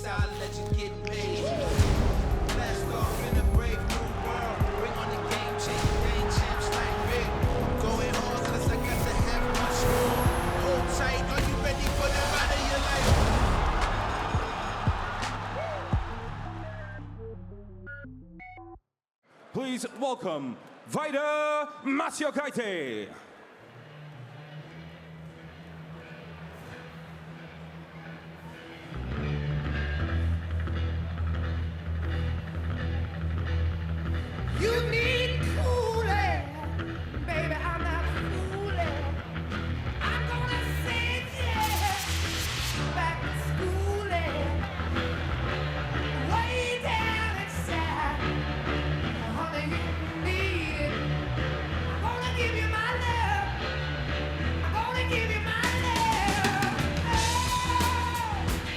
style, legends get paid. Blast off in a brave new world. Bring on the game, change game champs like big. Going hard, cause I got to have much more. Hold tight, are you ready for the ride of your life? Please welcome Vaida Masiokaite. You need cooling, baby, I'm not fooling. I'm gonna send you back to schooling. Way down inside, honey, you need it. I'm gonna give you my love. I'm gonna give you my love. Oh,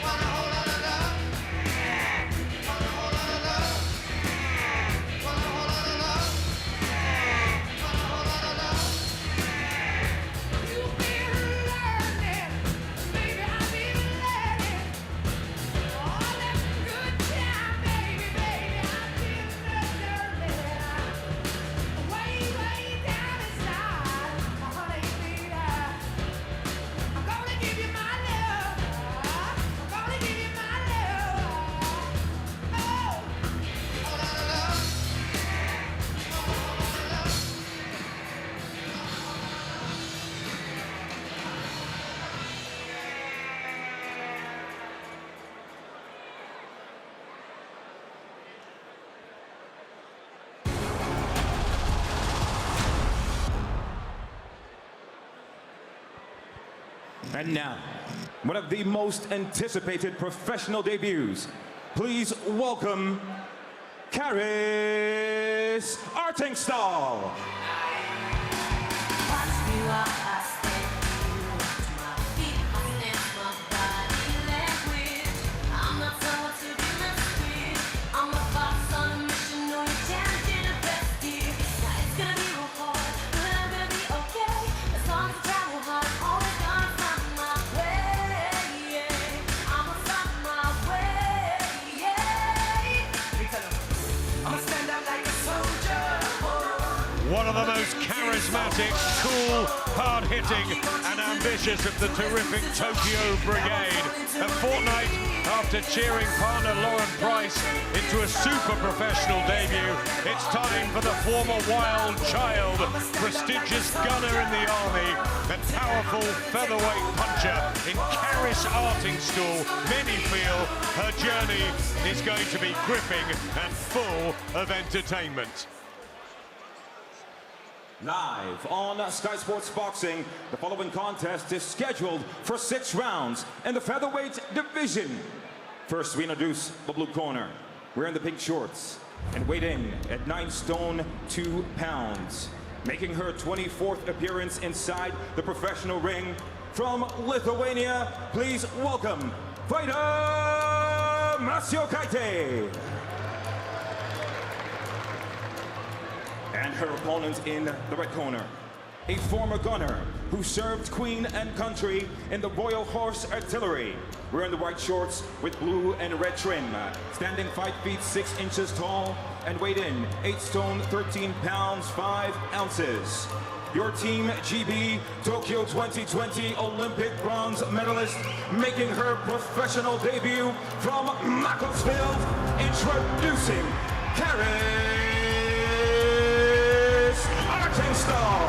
want a whole lot of love. Want a whole lot of love. Want a whole lot of love. Want a whole lot of love. You've been learning, baby, I've been learning. All that good time, baby, I've been learning. Way, way down inside, honey, you need I'm gonna give you my love. I'm gonna give you my love. Oh, whole lot of love. And now, one of the most anticipated professional debuts. Please welcome Karriss Artingstall. Watch me while I step to my feet, I dance my body language. I'm not someone to be messed with. I'm a boss on a mission, no you can't get the best here. Now it's gonna be real hard, but I'm gonna be okay. As long as I travel hard, I'm always gonna find my way. I'ma find my way. I'ma stand out like a soldier. One of the most charismatic, cool, hard-hitting and ambitious of the terrific Tokyo Brigade. A fortnight after cheering partner Lauren Price into a super professional debut, it's time for the former wild child, prestigious gunner in the army, and powerful featherweight puncher in Karriss Artingstall. Many feel her journey is going to be gripping and full of entertainment. Live on Sky Sports Boxing, the following contest is scheduled for 6 rounds in the featherweight division. First, we introduce the blue corner, wearing the pink shorts, and weighed in at 9 stone 2 pounds. Making her 24th appearance inside the professional ring, from Lithuania, please welcome Vaida Masiokaite. And her opponent in the red corner, a former gunner who served Queen and country in the Royal Horse Artillery, wearing the white shorts with blue and red trim, standing 5 feet 6 inches tall and weighed in 8 stone 13 pounds 5 ounces. Your Team GB Tokyo 2020 Olympic bronze medalist, making her professional debut from Macclesfield, introducing Karriss Artingstall.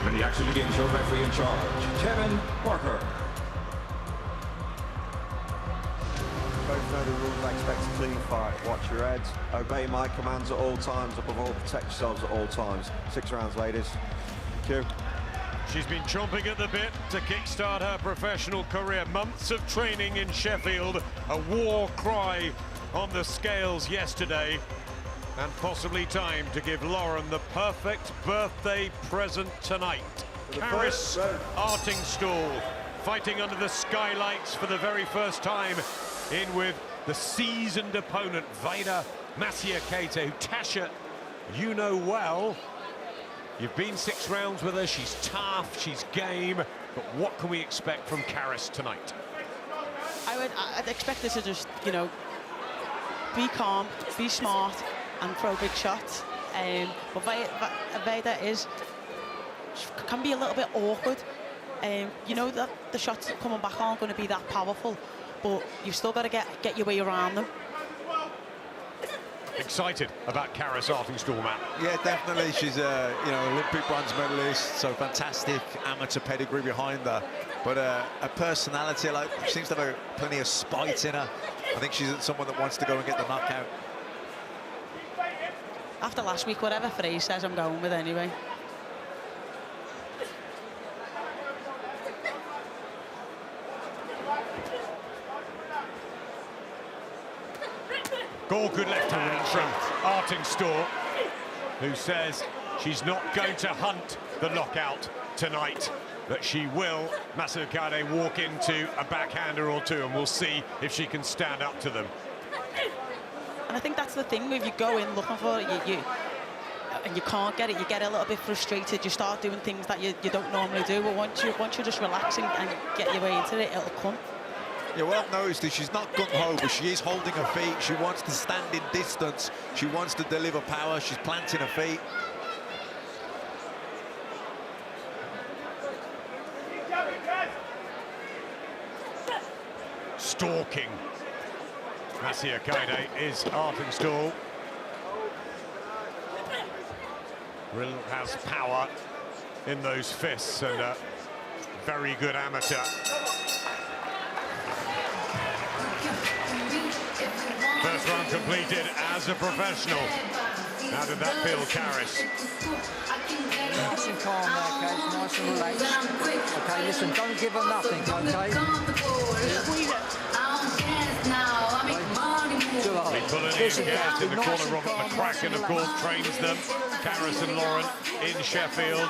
When the action begins, your referee in charge, Kevin Parker. Both know the rules. I expect a clean fight. Watch your heads. Obey my commands at all times. Above all, protect yourselves at all times. 6 rounds, ladies. Thank you. She's been chomping at the bit to kickstart her professional career. Months of training in Sheffield, a war cry on the scales yesterday, and possibly time to give Lauren the perfect birthday present tonight. Karriss Artingstall fighting under the skylights for the very first time, in with the seasoned opponent Vaida Masiokaite, who Tasha, you know well, You've been 6 rounds with her. She's tough, she's game. But what can we expect from Karriss tonight? I'd expect her to just, you know, be calm, be smart, and throw big shots. But Vaida can be a little bit awkward. You know that the shots that coming back aren't going to be that powerful, but you've still got to get your way around them. Excited about Karriss Artingstall, Matt? Yeah, definitely. She's a Olympic bronze medalist, so fantastic amateur pedigree behind her. But her personality, like, seems to have plenty of spite in her. I think she's someone that wants to go and get the knockout. After last week, whatever phrase says, I'm going with anyway. Good left hand from Artingstall, who says she's not going to hunt the knockout tonight, but she will, Masiokaite, walk into a backhander or two, and we'll see if she can stand up to them. And I think that's the thing, if you go in looking for it, and you can't get it, you get a little bit frustrated, you start doing things that you don't normally do, but once you just relax and get your way into it, it'll come. Yeah, what I've noticed is she's not gung-ho, but she is holding her feet. She wants to stand in distance. She wants to deliver power. She's planting her feet. Stalking Masiokaite is Artingstall. Really has power in those fists, and a very good amateur. First round completed as a professional. How did that feel, Karriss? Nice and calm there, Kate. Nice and relaxed. Okay, listen, don't give her nothing, okay? We pull it in, get in the corner. Robert McCracken, of course, trains them. Karriss and Lauren in Sheffield.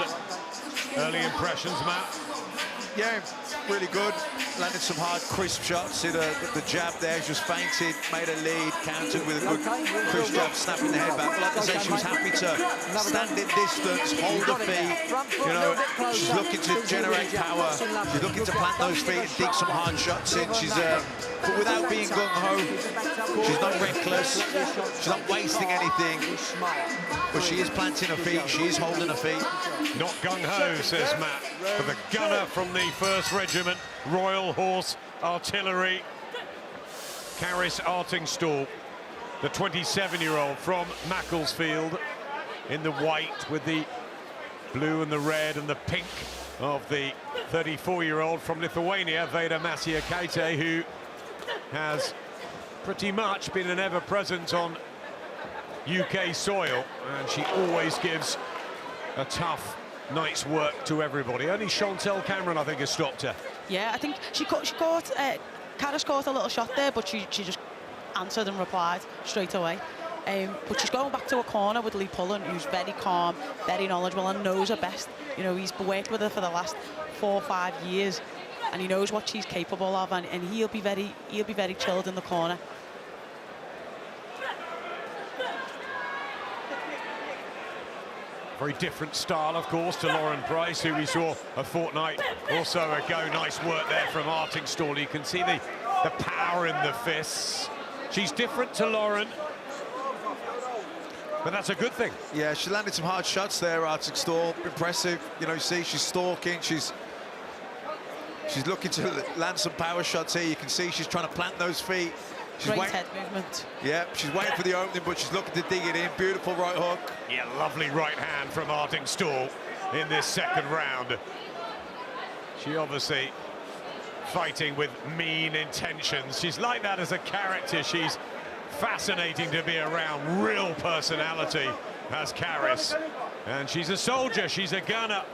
Early impressions, Matt? Yeah, really good. Landed some hard, crisp shots. See the jab there, just fainted, made a lead, countered with a good crisp jab, snapping the head back. Like I said, she was happy to stand in distance, hold her feet. You know, she's looking to generate power. She's looking to plant those feet and dig some hard shots in. She's, but without being gung-ho, she's not reckless. She's not wasting anything. But she is planting her feet. She is holding her feet. Not gung-ho, says Matt, for the gunner from the 1st Regiment, Royal Horse Artillery, Karriss Artingstall, the 27-year-old from Macclesfield, in the white with the blue and the red and the pink of the 34-year-old from Lithuania, Vaida Masiokaite, who has pretty much been an ever-present on UK soil, and she always gives a tough night's work to everybody. Only Chantel Cameron, I think, has stopped her. Yeah, I think Karriss caught a little shot there, but she just answered and replied straight away. But she's going back to a corner with Lee Pullen, who's very calm, very knowledgeable, and knows her best. You know, he's worked with her for the last 4 or 5 years, and he knows what she's capable of, and he'll be very chilled in the corner. Very different style, of course, to Lauren Price, who we saw a fortnight or so ago. Nice work there from Artingstall. You can see the power in the fists. She's different to Lauren, but that's a good thing. Yeah, she landed some hard shots there, Artingstall. Impressive. You know, you see she's stalking. She's looking to land some power shots here. You can see she's trying to plant those feet. She's Great head movement. Yeah, she's waiting for the opening, but she's looking to dig it in. Beautiful right hook. Yeah, lovely right hand from Artingstall in this 2nd round. She obviously fighting with mean intentions. She's like that as a character. She's fascinating to be around. Real personality as Karriss. And she's a soldier. She's a gunner.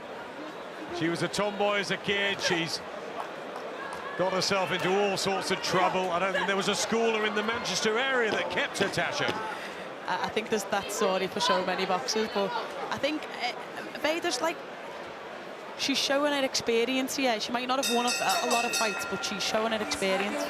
She was a tomboy as a kid. She's got herself into all sorts of trouble. I don't think there was a schooler in the Manchester area that kept her, Tasha. I think there's that story for so many boxers, but I think Vaida's like, she's showing her experience here. She might not have won a lot of fights, but she's showing her experience.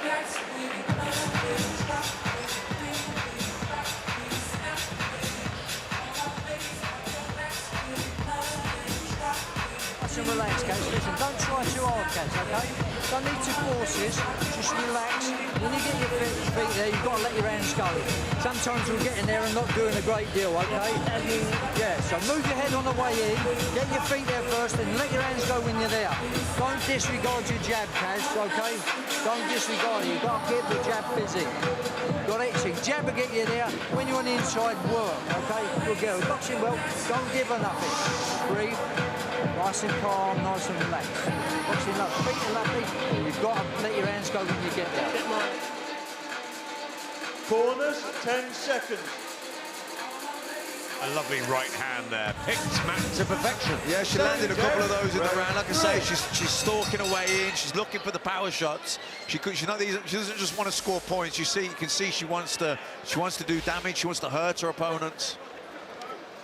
nice and relaxed, Kaz. Listen, don't try too hard, Kaz, okay? Don't need to forces, just relax. When you get your feet there, you've got to let your hands go. Sometimes we'll get in there and not doing a great deal, okay? Yeah, so move your head on the way in, get your feet there first, and let your hands go when you're there. Don't disregard your jab, Kaz, okay? Don't disregard it. You've got to keep the jab busy. Got it? So jab will get you there. When you're on the inside, work, okay? Good girl. Boxing well, don't give her nothing. Breathe. Nice and calm, nice and relaxed. Boxing up, feet are lovely. You've got to let your hands go when you get there. Corners, 10 seconds. A lovely right hand there, picked Matt to perfection. Yeah, she landed a couple of those in the round. Like I say, she's stalking her way in. She's looking for the power shots. She doesn't just want to score points. You can see she wants to do damage. She wants to hurt her opponents.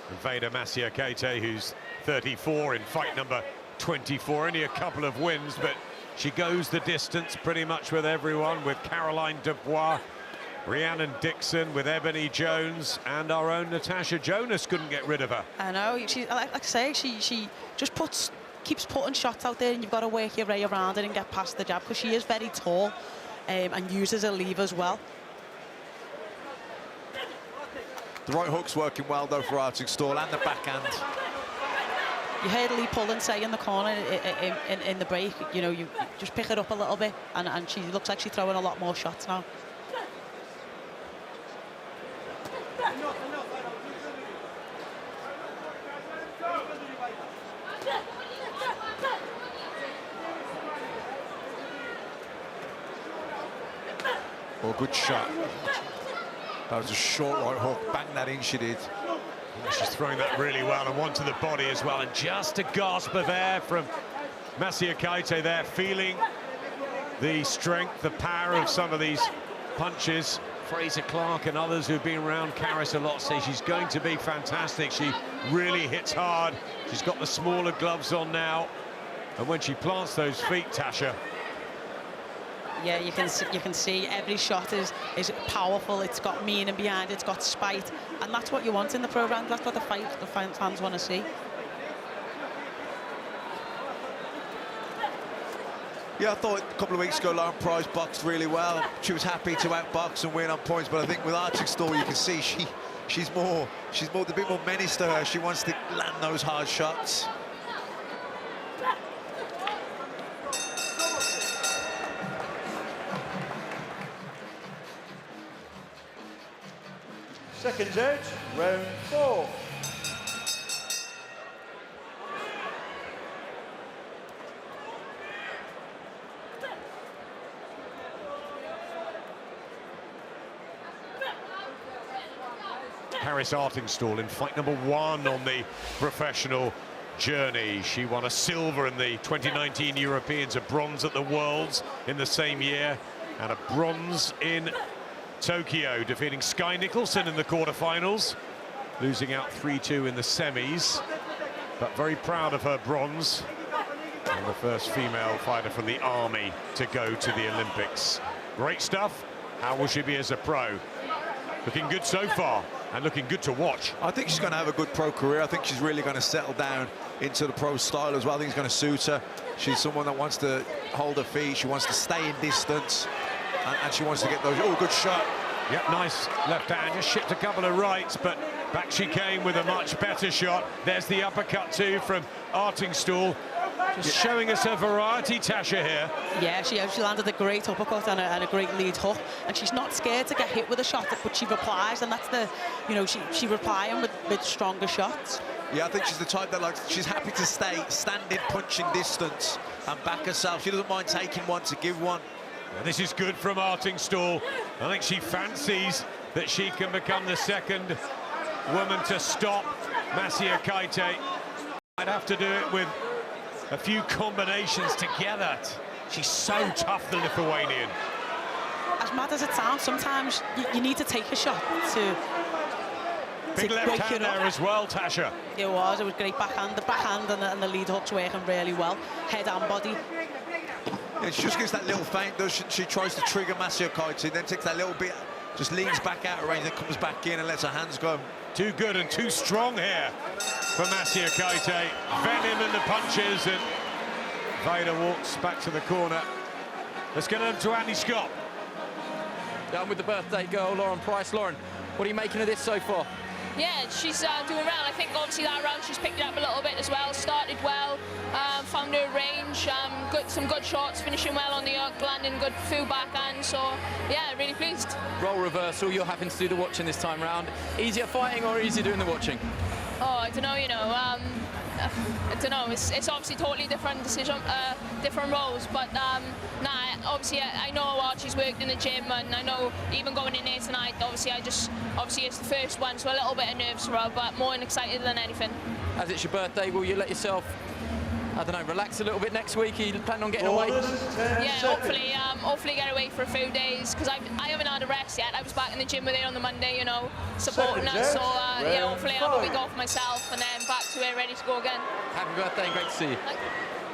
And Vaida Masiokaite, who's 34 in fight number 24, only a couple of wins, but she goes the distance pretty much with everyone, with Caroline Dubois, Rhiannon Dixon, with Ebony Jones, and our own Natasha Jonas couldn't get rid of her. I know, like I say, she just keeps putting shots out there, and you've got to work your way around it and get past the jab, because she is very tall and uses her lever well. The right hook's working well, though, for Artingstall, and the backhand. You heard Lee Pullen say in the corner in the break, you know, you just pick it up a little bit, and she looks like she's throwing a lot more shots now. Oh, good shot. That was a short right hook. Bang that in, she did. She's throwing that really well, and one to the body as well. And just a gasp of air from Masiokaite there, feeling the strength, the power of some of these punches. Fraser Clark and others who've been around Karriss a lot say she's going to be fantastic. She really hits hard. She's got the smaller gloves on now. And when she plants those feet, Tasha, yeah, you can see every shot is powerful. It's got meaning behind it. It's got spite, and that's what you want in the program. That's what the fans want to see. Yeah, I thought a couple of weeks ago Lauren Price boxed really well. She was happy to outbox and win on points, but I think with Artingstall you can see she's a bit more menace to her. She wants to land those hard shots. Seconds out, round 4. Karriss Artingstall in fight number 1 on the professional journey. She won a silver in the 2019 Europeans, a bronze at the Worlds in the same year, and a bronze in Tokyo, defeating Sky Nicholson in the quarterfinals, losing out 3-2 in the semis, but very proud of her bronze, and the first female fighter from the Army to go to the Olympics. Great stuff. How will she be as a pro? Looking good so far, and looking good to watch. I think she's going to have a good pro career. I think she's really going to settle down into the pro style as well. I think it's going to suit her. She's someone that wants to hold her feet. She wants to stay in distance. And she wants to get those. Oh, good shot. Yep, nice left hand. Just shipped a couple of rights, but back she came with a much better shot. There's the uppercut too from Artingstall. Just showing us her variety, Tasha, here. Yeah, she landed a great uppercut and a great lead hook, and she's not scared to get hit with a shot, but she replies, and that's the, you know, she replying with stronger shots. Yeah, I think she's the type that she's happy to stay standing punching distance and back herself. She doesn't mind taking one to give one. And this is good from Artingstall. I think she fancies that she can become the second woman to stop Masiokaite. Might have to do it with a few combinations together. She's so tough, the Lithuanian. As mad as it sounds, sometimes you need to take a shot to Big left hand there as well, Tasha. It was great backhand. The backhand and the lead hook's working really well. Head and body. Yeah, she just gives that little feint, though. She tries to trigger Masiokaite, then takes that little bit, just leans back out of range, then comes back in and lets her hands go. Too good and too strong here for Masiokaite. Venom in the punches, and Vaida walks back to the corner. Let's get them to Andy Scott. Down with the birthday girl, Lauren Price. Lauren, what are you making of this so far? Yeah, she's doing well. I think obviously that round she's picked it up a little bit as well. Started well, found her range, some good shots, finishing well on the hook, landing good full backhand. So yeah, really pleased. Role reversal, you're having to do the watching this time round. Easier fighting or easier doing the watching? Oh, I don't know, you know. I don't know. It's obviously totally different decision, different roles. But nah, obviously I know how hard she's worked in the gym, and I know even going in here tonight. Obviously it's the first one, so a little bit of nerves for her, but more excited than anything. As it's your birthday, will you let yourself, I don't know, relax a little bit next week? Are you planning on getting away? Yeah, hopefully get away for a few days, because I haven't had a rest yet. I was back in the gym with her on the Monday, you know, supporting her. So yeah, hopefully I'll have a week off myself and then back to it, ready to go again. Happy birthday and great to see you.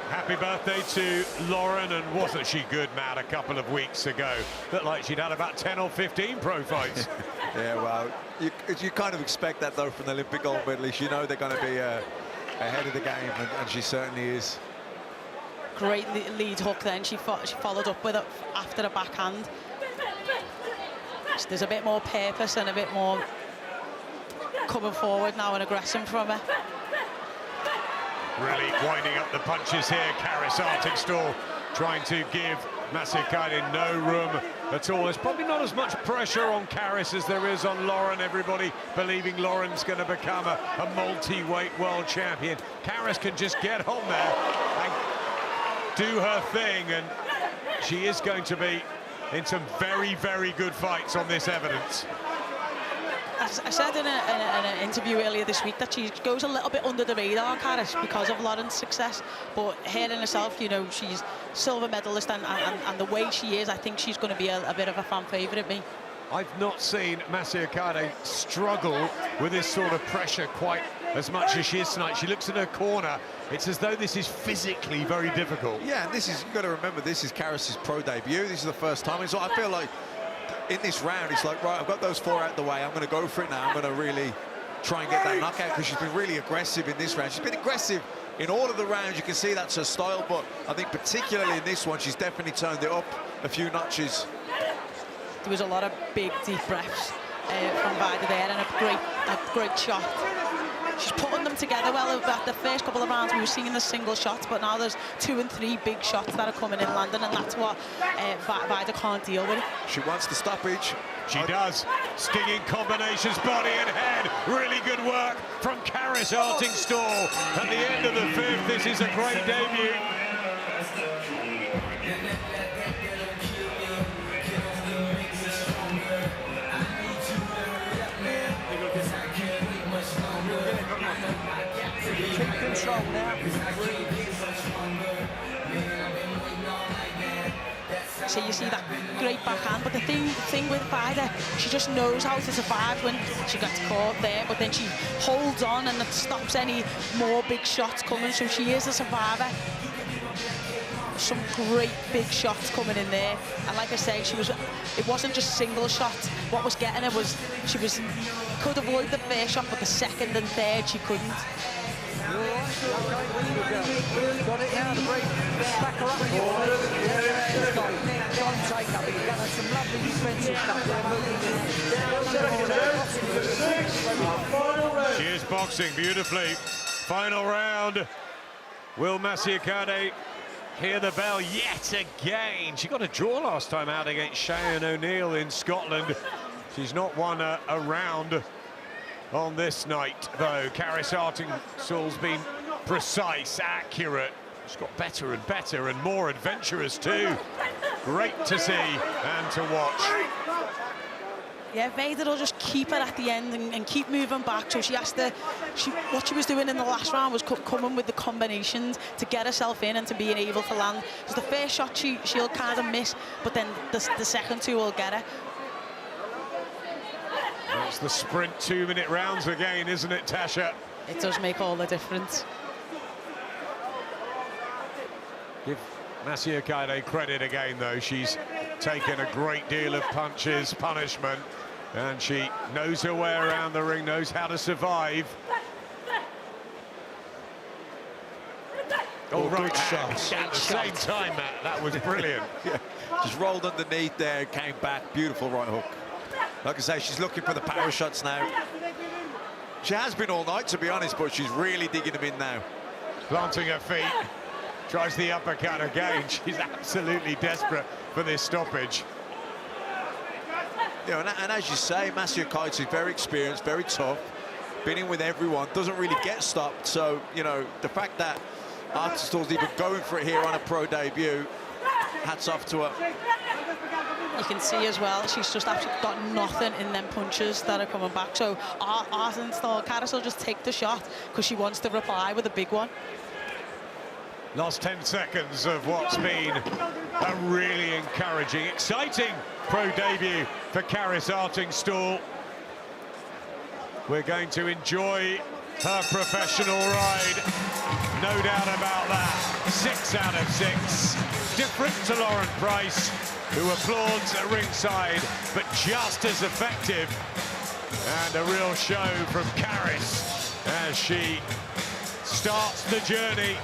Happy birthday to Lauren, and wasn't she good, Matt, a couple of weeks ago? Looked like she'd had about 10 or 15 pro fights. Yeah, well, you kind of expect that, though, from the Olympic gold medalist. You know they're going to be ahead of the game, and she certainly is. Great lead hook then. She followed up with it after a backhand. There's a bit more purpose and a bit more coming forward now and aggression from her. Really winding up the punches here. Karriss Artingstall trying to give Masiokaite no room at all. There's probably not as much pressure on Karriss as there is on Lauren. Everybody believing Lauren's going to become a multi-weight world champion. Karriss can just get on there and do her thing, and she is going to be in some very, very good fights on this evidence. I said in an interview earlier this week that she goes a little bit under the radar, Karriss, because of Lauren's success. But her in herself, you know, she's silver medalist, and the way she is, I think she's going to be a bit of a fan favourite, me. I've not seen Masiokaite struggle with this sort of pressure quite as much as she is tonight. She looks in her corner. It's as though this is physically very difficult. Yeah, and you've got to remember, this is Karriss's pro debut. This is the first time. So I feel like in this round, it's like, right, I've got those 4 out the way. I'm going to go for it now. I'm going to really try and get that knockout, because she's been really aggressive in this round. She's been aggressive in all of the rounds. You can see that's her style, but I think particularly in this one, she's definitely turned it up a few notches. There was a lot of big, deep breaths from Vaida there, and a great shot. She's putting them together well. About the first couple of rounds, we were seeing the single shots, but now there's 2 and 3 big shots that are coming in London, and that's what Vaida can't deal with. She wants the stoppage. She does. Stinging combinations, body and head. Really good work from Karriss Artingstall. At the end of the 5th, this is a great debut. Keep control now. So you see that great backhand, but the thing with Vaida, she just knows how to survive when she gets caught there, but then she holds on and it stops any more big shots coming, so she is a survivor. Some great big shots coming in there, and like I say, it wasn't just single shots. What was getting her was could avoid the first shot, but the second and third she couldn't. Got it now, the break. Back her up again. Don't take up. You've done some lovely defensive stuff there. She is boxing beautifully. Final round. Will Masiokaite hear the bell yet again? She got a draw last time out against Cheyenne O'Neill in Scotland. She's not won a round on this night, though. Karriss Artingstall's been precise, accurate. She's got better and better and more adventurous too. Great to see and to watch. Yeah, Vaida will just keep it at the end and keep moving back. So she has to. What she was doing in the last round was coming with the combinations to get herself in and to being able to land. Because the first shot she'll kind of miss, but then the second 2 will get her. It's the sprint 2-minute rounds again, isn't it, Tasha? It does make all the difference. Give Masiokaite credit again, though. She's taken a great deal of punishment, And she knows her way around the ring, knows how to survive. Oh, right shots. At the same time, Matt, that was brilliant. Yeah. Just rolled underneath there, came back. Beautiful right hook. Like I say, she's looking for the power shots now. She has been all night, to be honest, but she's really digging them in now. Planting her feet, tries the uppercut again. She's absolutely desperate for this stoppage. You know, and as you say, Masiokaite is very experienced, very tough, been in with everyone, doesn't really get stopped. So, you know, the fact that Artingstall's even going for it here on a pro debut, hats off to her. You can see as well, she's just absolutely got nothing in them punches that are coming back. So Artingstall, Karriss will just take the shot because she wants to reply with a big one. Last 10 seconds of what's been a really encouraging, exciting pro debut for Karriss Artingstall. We're going to enjoy her professional ride, no doubt about that. 6 out of 6. Different to Lauren Price, who applauds at ringside, but just as effective. And a real show from Karriss as she starts the journey.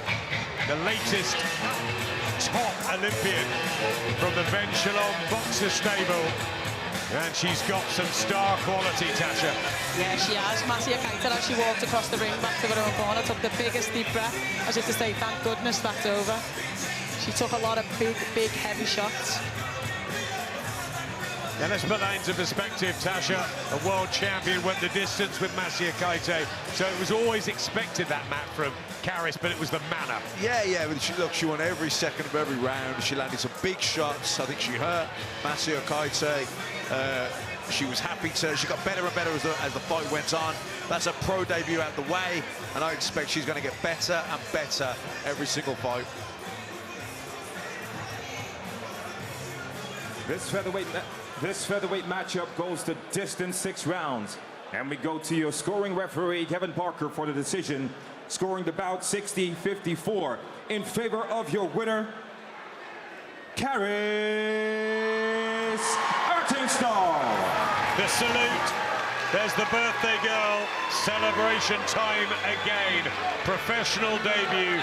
The latest top Olympian from the Venchalon Boxer stable. And she's got some star quality, Tasha. Yeah, she has. Masiokaite, as she walked across the ring back to her own corner, took the biggest deep breath, as if to say, thank goodness that's over. She took a lot of big, heavy shots. Now let's put that into perspective, Tasha. A world champion went the distance with Masiokaite, so it was always expected that, Matt, from Karriss, but it was the manner. Yeah, but look, she won every second of every round. She landed some big shots. I think she hurt Masiokaite. She was happy to. She got better and better as the fight went on. That's a pro debut out the way, and I expect she's going to get better and better every single fight. This featherweight matchup goes the distance 6 rounds. And we go to your scoring referee, Kevin Parker, for the decision, scoring the bout 60-54 in favor of your winner, Karriss Artingstall. The salute. There's the birthday girl. Celebration time again. Professional debut.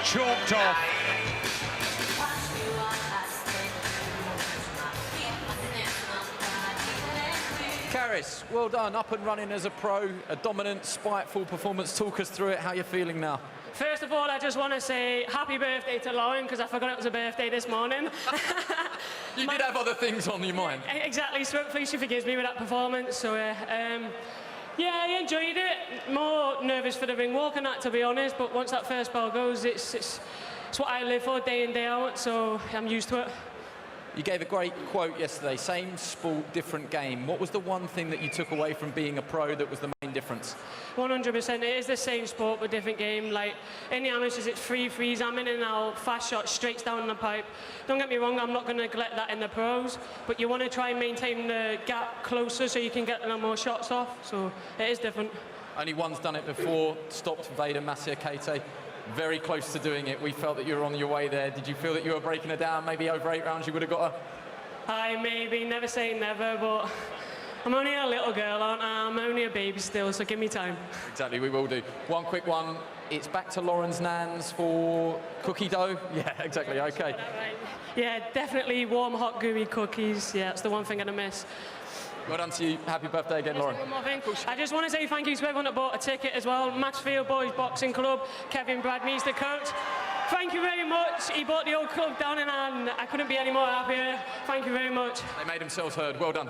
Chalked off. Karriss, well done, up and running as a pro, a dominant, spiteful performance. Talk us through it. How you're feeling now? First of all, I just want to say happy birthday to Lauren, because I forgot it was her birthday this morning. You did have other things on your mind. Exactly, so hopefully she forgives me with that performance. So, yeah, I enjoyed it. More nervous for the ring walk and that, to be honest, but once that first bell goes, it's what I live for day in, day out, so I'm used to it. You gave a great quote yesterday, same sport, different game. What was the one thing that you took away from being a pro that was the main difference? 100%, it is the same sport but different game. Like in the amateurs, it's freeze. I'm in and out, fast shots, straight down the pipe. Don't get me wrong, I'm not going to neglect that in the pros, but you want to try and maintain the gap closer so you can get more shots off. So it is different. Only one's done it before, stopped Vaida Masiokaite. Very close to doing it. We felt that you were on your way there. Did you feel that you were breaking her down? Maybe over 8 rounds you would have got her? Maybe, never say never, but I'm only a little girl, aren't I? I'm only a baby still, so give me time. Exactly, we will do. One quick one. It's back to Lauren's nans for cookie dough? Yeah, exactly, okay. Yeah, definitely warm, hot, gooey cookies. Yeah, that's the one thing I miss. Well done to you. Happy birthday again, Lauren. One more thing. I just want to say thank you to everyone that bought a ticket as well. Maxfield Boys Boxing Club, Kevin Bradley's the coach. Thank you very much. He brought the old club down and I couldn't be any more happier. Thank you very much. They made themselves heard. Well done.